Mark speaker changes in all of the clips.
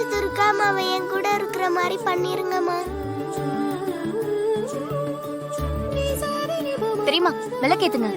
Speaker 1: எப்படியாச்சும் துர்காமாவை என் கூட இருக்கிற மாதிரி பண்ணிருங்கம்மா.
Speaker 2: தெரியுமா விளக்கேத்துங்க.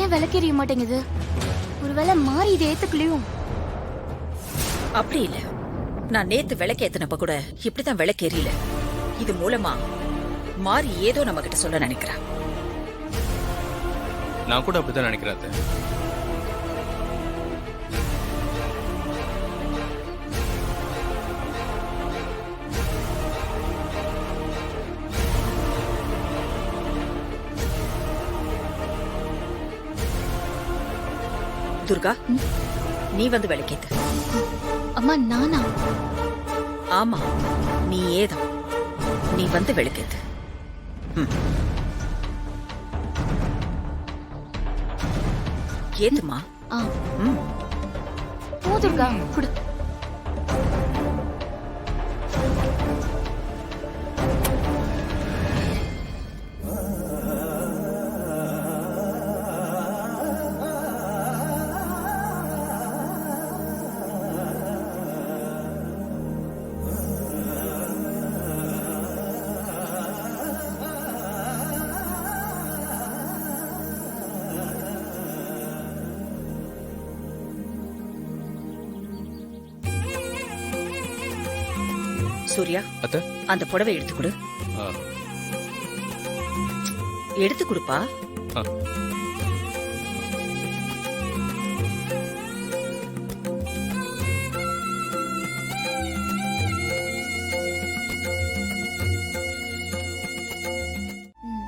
Speaker 2: ஏன் விளக்கெரிய மாட்டேங்குது? ஒருவேளை மாறி இதை ஏத்துக்கலையும்.
Speaker 3: அப்படி இல்ல, நான் நேத்து விளக்கேத்தினப்ப கூட இப்படிதான் விளக்கேறியில. இது மூலமா மாறி ஏதோ நம்ம கிட்ட சொல்ல நினைக்கிறா.
Speaker 4: நான் கூட அப்படிதான் நினைக்கிறேன்.
Speaker 3: துர்கா, நீ வந்து விளக்கேத்து.
Speaker 2: அம்மா நானா?
Speaker 3: ஆமா, நீ ஏதான். நீ வந்து விளக்கேத்து. ஏத்துமா.
Speaker 2: போ துர்கா, குடு.
Speaker 3: சூர்யா, அந்த புடவை எடுத்து கொடு. எடுத்து கொடுப்பா.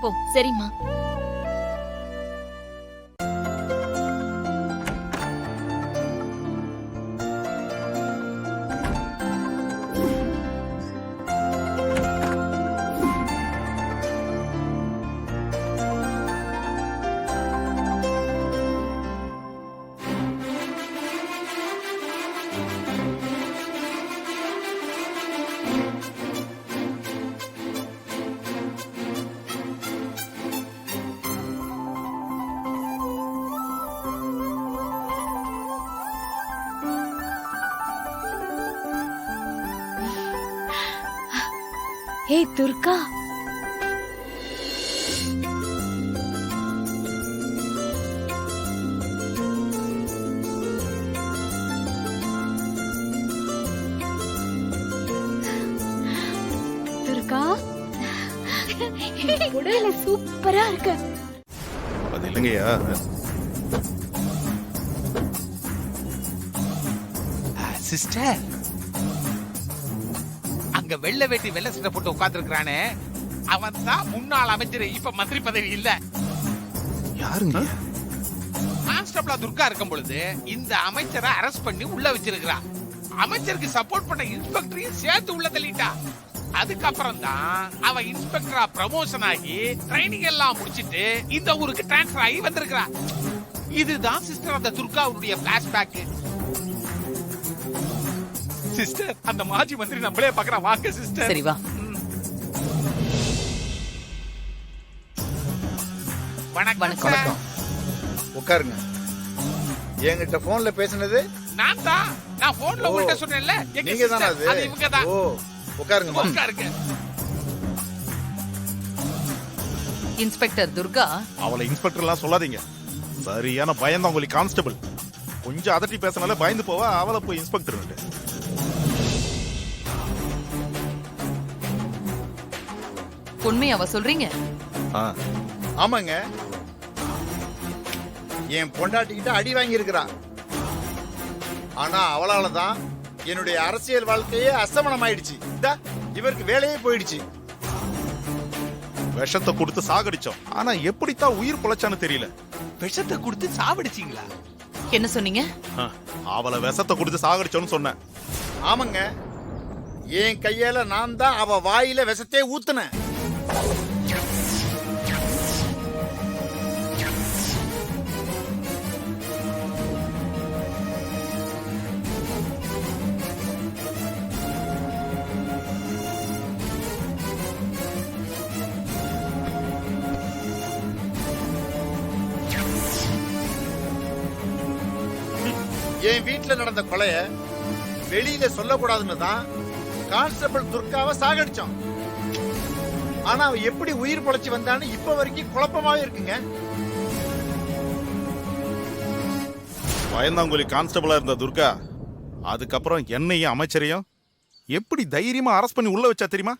Speaker 2: போ. சரிம்மா. ஏய் துர்கா, துர்கா புடவைல சூப்பரா இருக்கு.
Speaker 5: அது இல்லைங்கய்யா,
Speaker 6: சிஸ்டர், அங்க வெள்ளை வேட்டி வெள்ளை சட்டை போட்டு உட்கார்ந்து இருக்கிறானே, அவன் தான் முன்னாள் அமைச்சர், இப்ப மந்திரி பதவி இல்ல.
Speaker 5: யாருங்க?
Speaker 6: கான்ஸ்டபிளா துர்கா இருக்கும் பொழுது இந்த அமைச்சரை அரெஸ்ட் பண்ணி உள்ள வச்சிருக்கிறான். அமைச்சருக்கு சப்போர்ட் பண்ண இன்ஸ்பெக்டரையும் சேர்த்து உள்ள தள்ளிட்டா. அதுக்கப்புறம் தான் அவ இன்ஸ்பெக்டரா ப்ரமோஷன் ஆகி ட்ரைனிங் எல்லாம் முடிச்சிட்டு இந்த ஊருக்கு டிரான்ஸ்பர் ஆகி வந்திருக்கிறா. இதுதான் சிஸ்டர் அந்த துர்காவுடைய பிளாஷ்பேக். சிஸ்டர், அந்த மாஜி மந்திரி நம்மளே பார்க்கறா. வாங்க சிஸ்டர்.
Speaker 3: சரி வா.
Speaker 6: வணக்கம்.
Speaker 7: உட்காருங்க. என்கிட்ட போன்ல பேசினது
Speaker 6: நான் தான். நான் போன்ல உங்கள்ட்ட சொன்னேன்ல,
Speaker 7: நீங்க தானா அது?
Speaker 6: அது இவங்க தான்.
Speaker 7: ஓ, உட்காருங்க.
Speaker 6: உட்காருங்க.
Speaker 3: இன்ஸ்பெக்டர் துர்கா.
Speaker 5: அவளை இன்ஸ்பெக்டர் எல்லாம் சொல்லாதீங்க. சரியான பயந்தான் உங்களுக்கு கான்ஸ்டபிள். கொஞ்சம் அதட்டி பேசினாலே பயந்து போவா. அவளை போய் இன்ஸ்பெக்டர்.
Speaker 3: உண்மையாவா சொல்றீங்க?
Speaker 7: ஆமாங்க, என் பொண்டாட்டிக்கிட்ட அடி வாங்கி இருக்கிறா. ஆனா அவளால தான் என்னுடைய அரசியல் வாழ்க்கையே அசமணம் ஆயிடுச்சு. இவருக்கு வேலையே போயிடுச்சு.
Speaker 5: விஷத்தை கொடுத்து சாகடிச்சோம். ஆனா எப்படித்தான் உயிர் பொழைச்சான்னு தெரியல.
Speaker 6: விஷத்தை கொடுத்து சாவடிச்சீங்களா?
Speaker 4: என்ன சொன்னீங்க?
Speaker 5: அவளை விஷத்தை கொடுத்து சாகடிச்சோன்னு சொன்னேன்.
Speaker 7: ஆமாங்க, என் கையால நான் தான் அவ வாயில விஷத்தே ஊத்துனேன். என் வீட்டுல நடந்த கொலைய வெளியில சொல்லக்கூடாதுன்னு தான் கான்ஸ்டபிள் துர்காவை சாகடிச்சோம். ஆனா அவ எப்படி உயிர் பொழைச்சு வந்தான்னு இப்ப வரைக்கும் குழப்பமாவே இருக்குங்க.
Speaker 5: பயந்தாங்குழி கான்ஸ்டபிளா இருந்த துர்கா அதுக்கப்புறம் என்னையும் அமைச்சரையும் எப்படி தைரியமா அரெஸ்ட் பண்ணி உள்ள வச்சா தெரியுமா?